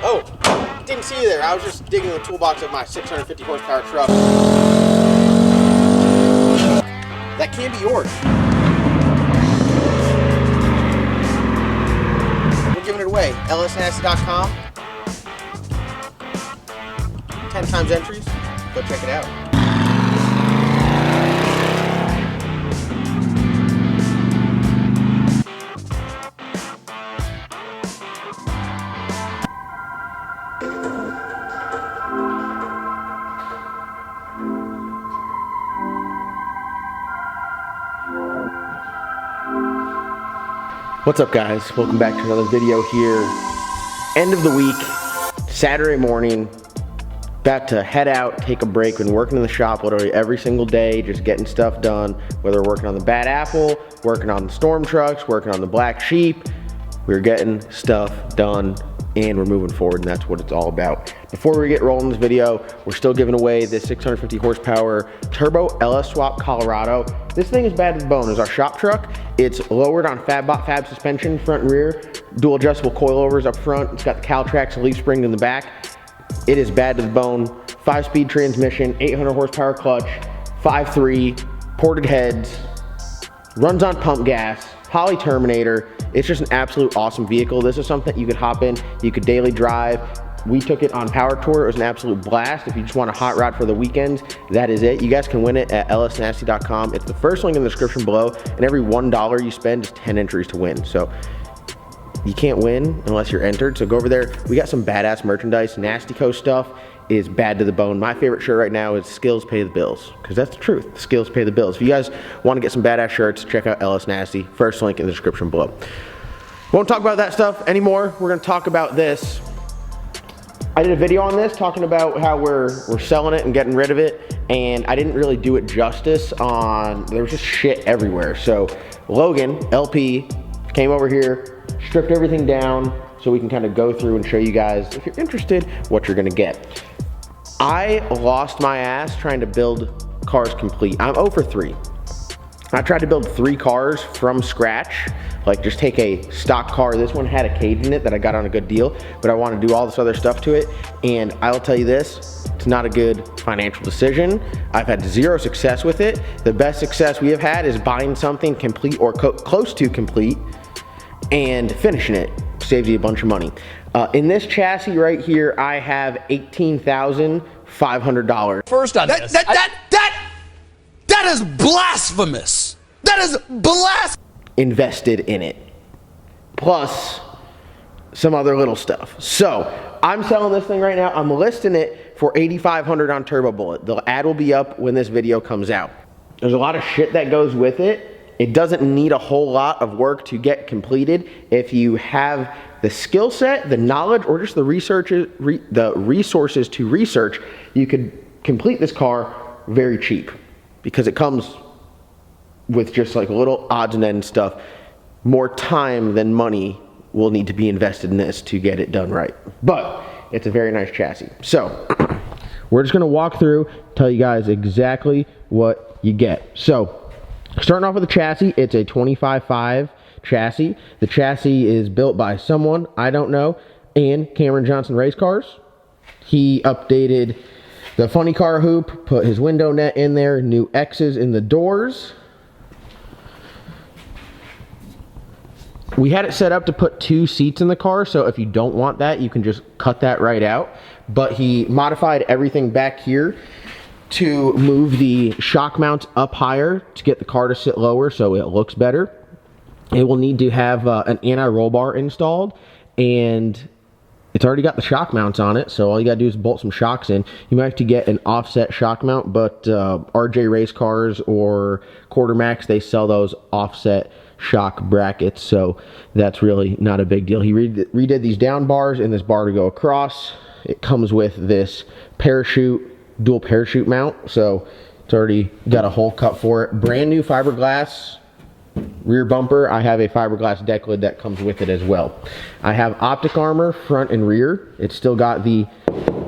Oh, didn't see you there. I was just digging in the toolbox of my 650 horsepower truck. That can be yours. We're giving it away. lsnasty.com. 10 times entries. Go check it out. What's up, guys? Welcome back to another video here. End of the week, Saturday morning. About to head out, take a break. Been working in the shop literally every single day, just getting stuff done. Whether working on the Bad Apple, working on the Storm trucks, working on the Black Sheep. We're getting stuff done and we're moving forward, and that's what it's all about. Before we get rolling this video, we're still giving away this 650 horsepower Turbo LS Swap Colorado. This thing is bad to the bone. It's our shop truck. It's lowered on Fab suspension, front and rear, dual adjustable coilovers up front. It's got the Caltrax and leaf spring in the back. It is bad to the bone. 5-speed transmission, 800 horsepower clutch, 5.3, ported heads, runs on pump gas, poly terminator. It's just an absolute awesome vehicle. This is something you could hop in, you could daily drive. We took it on Power Tour. It was an absolute blast. If you just want a hot rod for the weekends, that is it. You guys can win it at lsnasty.com. It's the first link in the description below, and every $1 you spend is 10 entries to win. So you can't win unless you're entered. So go over there. We got some badass merchandise. Nasty Co stuff is bad to the bone. My favorite shirt right now is Skills Pay the Bills, because that's the truth. Skills pay the bills. If you guys want to get some badass shirts, check out LS Nasty. First link in the description below. Won't talk about that stuff anymore. We're going to talk about this. I did a video on this talking about how we're selling it and getting rid of it, and I didn't really do it justice. There was just shit everywhere. So Logan, LP, came over here, stripped everything down so we can kind of go through and show you guys, if you're interested, what you're gonna get. I lost my ass trying to build cars complete. I'm 0 for 3. I tried to build 3 cars from scratch, like just take a stock car. This one had a cage in it that I got on a good deal, but I want to do all this other stuff to it. And I will tell you this, it's not a good financial decision. I've had 0 success with it. The best success we have had is buying something complete or close to complete and finishing it. Saves you a bunch of money. In this chassis right here, I have $18,500. First on this. That is blasphemous. That is blasphemous. Invested in it, plus some other little stuff. So I'm selling this thing right now. I'm listing it for $8,500 on Turbo Bullet. The ad will be up when this video comes out. There's a lot of shit that goes with it. It doesn't need a whole lot of work to get completed. If you have the skill set, the knowledge, or just the resources to research, you could complete this car very cheap, because it comes with just like little odds and ends stuff. More time than money will need to be invested in this to get it done right. But it's a very nice chassis. So we're just gonna walk through, tell you guys exactly what you get. So starting off with the chassis, it's a 25.5 chassis. The chassis is built by someone, I don't know, and Cameron Johnson Race Cars. He updated the funny car hoop, put his window net in there, new X's in the doors. We had it set up to put 2 seats in the car, so if you don't want that, you can just cut that right out. But he modified everything back here to move the shock mounts up higher to get the car to sit lower so it looks better. It will need to have an anti-roll bar installed, and it's already got the shock mounts on it, so all you gotta do is bolt some shocks in. You might have to get an offset shock mount, but RJ Race Cars or Quartermax, they sell those offset shock brackets, so that's really not a big deal. He redid these down bars and this bar to go across. It comes with this dual parachute mount, so it's already got a hole cut for it. Brand new fiberglass rear bumper. I have a fiberglass deck lid that comes with it as well. I have optic armor front and rear. It's still got the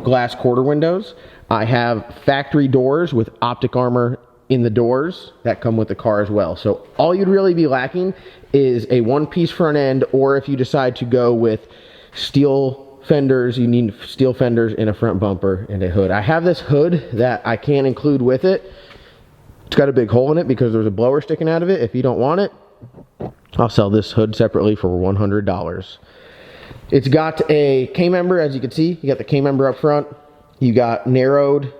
glass quarter windows. I have factory doors with optic armor in the doors that come with the car as well. So all you'd really be lacking is a one-piece front end, or if you decide to go with steel fenders. You need steel fenders and a front bumper and a hood. I have this hood that I can't include with it. It's got a big hole in it because there's a blower sticking out of it. If you don't want it, I'll sell this hood separately for $100. It's got a K-member, as you can see. You got the K-member up front. You got narrowed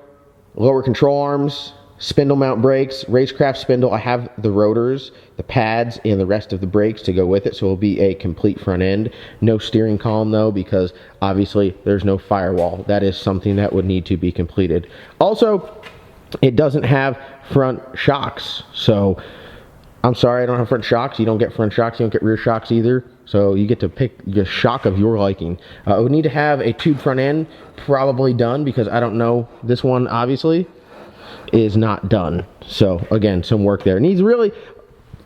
lower control arms, spindle mount brakes, racecraft spindle. I have the rotors, the pads, and the rest of the brakes to go with it, so it'll be a complete front end. No steering column though, because obviously there's no firewall. That is something that would need to be completed. Also, it doesn't have front shocks, so I'm sorry I don't have front shocks. You don't get front shocks, you don't get rear shocks either. So you get to pick the shock of your liking. I would need to have a tube front end probably done, because I don't know, this one obviously is not done. So again, some work there. It needs really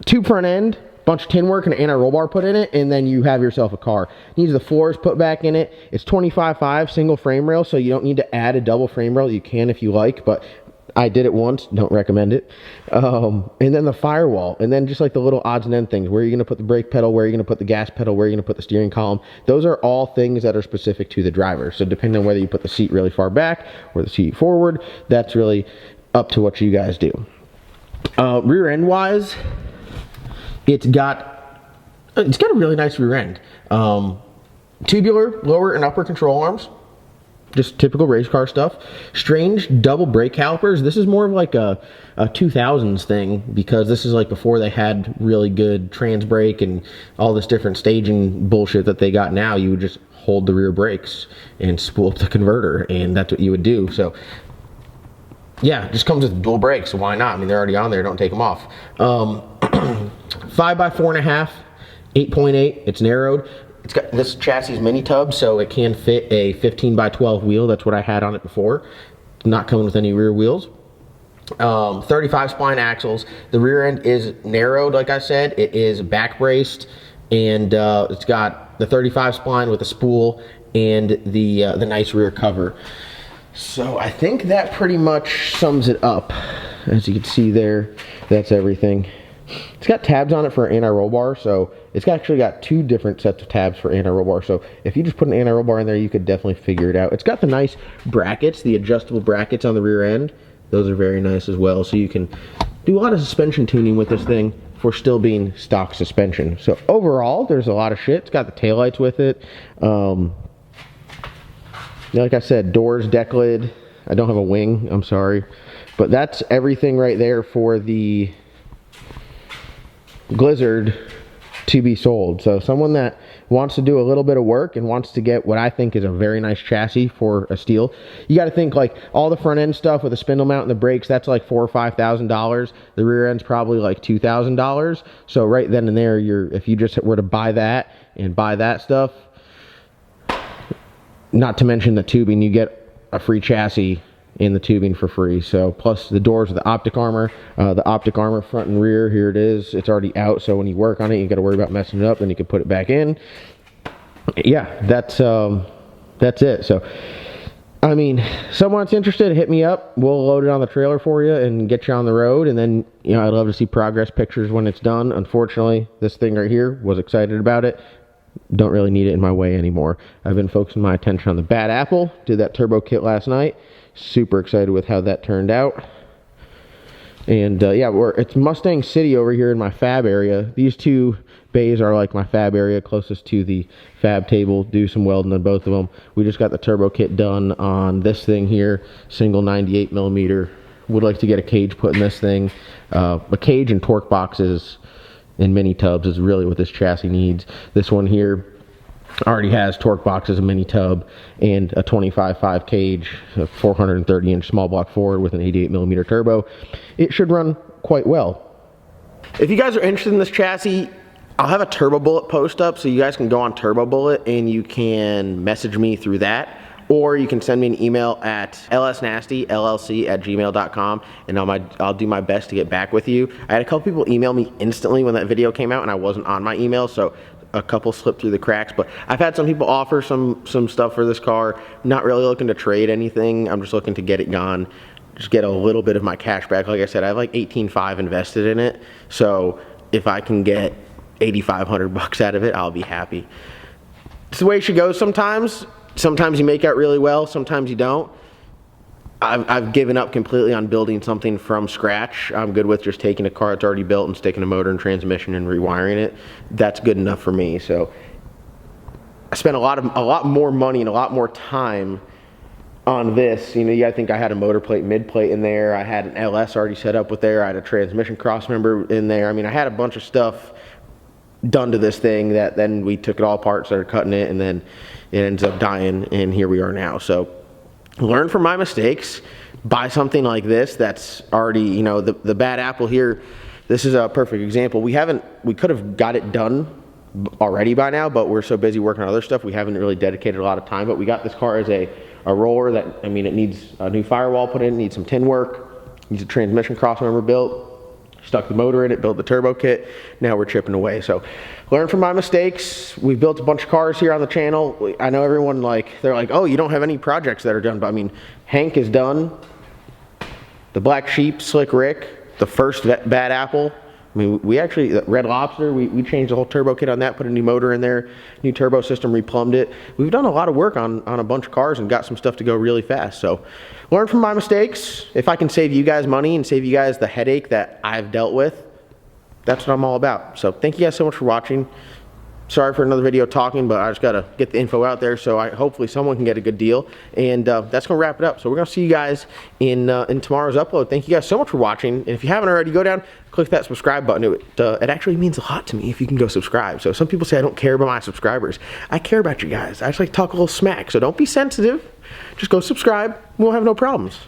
tube front end, bunch of tin work and an anti-roll bar put in it, and then you have yourself a car. It needs the floors put back in it. It's 25.5 single frame rail, so you don't need to add a double frame rail. You can if you like, but I did it once, don't recommend it. And then the firewall, and then just like the little odds and end things. Where are you going to put the brake pedal? Where are you going to put the gas pedal? Where are you going to put the steering column? Those are all things that are specific to the driver. So depending on whether you put the seat really far back or the seat forward, that's really up to what you guys do. Rear end wise, it's got a really nice rear end. Tubular lower and upper control arms. Just typical race car stuff. Strange double brake calipers. This is more of like a 2000s thing, because this is like before they had really good trans brake and all this different staging bullshit that they got now. You would just hold the rear brakes and spool up the converter, and that's what you would do. So yeah, it just comes with dual brakes, so why not? I mean, they're already on there, don't take them off. 5x4.5, 8.8, it's narrowed. It's got this chassis mini tub, so it can fit a 15x12 wheel. That's what I had on it before. Not coming with any rear wheels. 35 spline axles. The rear end is narrowed, like I said. It is back braced, and it's got the 35 spline with a spool and the nice rear cover. So I think that pretty much sums it up. As you can see there, that's everything. It's got tabs on it for an anti-roll bar, so it's actually got two different sets of tabs for anti-roll bar. So if you just put an anti-roll bar in there, you could definitely figure it out. It's got the nice brackets, the adjustable brackets on the rear end. Those are very nice as well. So you can do a lot of suspension tuning with this thing for still being stock suspension. So overall, there's a lot of shit. It's got the taillights with it. Like I said, doors, deck lid. I don't have a wing, I'm sorry. But that's everything right there for the GLIZZARD to be sold. So someone that wants to do a little bit of work and wants to get what I think is a very nice chassis for a steel, you got to think like all the front end stuff with the spindle mount and the brakes, that's like $4,000 or $5,000. The rear end's probably like $2,000. So right then and there, if you just were to buy that and buy that stuff, not to mention the tubing, you get a free chassis in the tubing for free. So plus the doors with the optic armor front and rear. Here it is. It's already out, so when you work on it, you got to worry about messing it up, then you can put it back in. Yeah, that's it. So I mean, someone's interested, hit me up. We'll load it on the trailer for you and get you on the road. And then, you know, I'd love to see progress pictures when it's done. Unfortunately, this thing right here, was excited about it. Don't really need it in my way anymore. I've been focusing my attention on the Bad Apple. Did that turbo kit last night. Super excited with how that turned out. And yeah, it's Mustang City over here in my fab area. These two bays are like my fab area, closest to the fab table. Do some welding on both of them. We just got the turbo kit done on this thing here, single 98 millimeter. Would like to get a cage put in this thing. A cage and torque boxes and mini tubs is really what this chassis needs. This one here already has torque boxes, a mini tub, and a 25.5 cage, a 430 inch small block Ford with an 88 millimeter turbo. It should run quite well. If you guys are interested in this chassis, I'll have a Turbo Bullet post up, so you guys can go on Turbo Bullet and you can message me through that. Or you can send me an email at lsnastyllc@gmail.com, and I'll do my best to get back with you. I had a couple people email me instantly when that video came out, and I wasn't on my email, so a couple slipped through the cracks. But I've had some people offer some stuff for this car. Not really looking to trade anything. I'm just looking to get it gone, just get a little bit of my cash back. Like I said, I have like $18,500 invested in it, so if I can get $8,500 out of it, I'll be happy. It's the way it should go sometimes. Sometimes you make out really well, sometimes you don't. I've given up completely on building something from scratch. I'm good with just taking a car that's already built and sticking a motor and transmission and rewiring it. That's good enough for me. So I spent a lot more money and a lot more time on this. You know, I think I had a motor plate, mid plate in there. I had an LS already set up with there. I had a transmission cross member in there. I mean, I had a bunch of stuff done to this thing that then we took it all apart, started cutting it, and then it ends up dying, and here we are now. So learn from my mistakes. Buy something like this that's already, you know, the bad apple here. This is a perfect example. We could have got it done already by now, but we're so busy working on other stuff, we haven't really dedicated a lot of time. But we got this car as a roller that, I mean, it needs a new firewall put in, needs some tin work, needs a transmission crossmember built, stuck the motor in it, built the turbo kit. Now we're chipping away. So learn from my mistakes. We've built a bunch of cars here on the channel. I know everyone, they're like, oh, you don't have any projects that are done. But I mean, Hank is done. The Black Sheep, Slick Rick, the first Bad Apple. I mean, we actually, Red Lobster, we changed the whole turbo kit on that, put a new motor in there, new turbo system, replumbed it. We've done a lot of work on a bunch of cars and got some stuff to go really fast. So learn from my mistakes. If I can save you guys money and save you guys the headache that I've dealt with, that's what I'm all about. So thank you guys so much for watching. Sorry for another video talking, but I just got to get the info out there so hopefully someone can get a good deal. And that's going to wrap it up. So we're going to see you guys in tomorrow's upload. Thank you guys so much for watching. And if you haven't already, go down, click that subscribe button. It actually means a lot to me if you can go subscribe. So some people say I don't care about my subscribers. I care about you guys. I just like to talk a little smack. So don't be sensitive. Just go subscribe. We'll have no problems.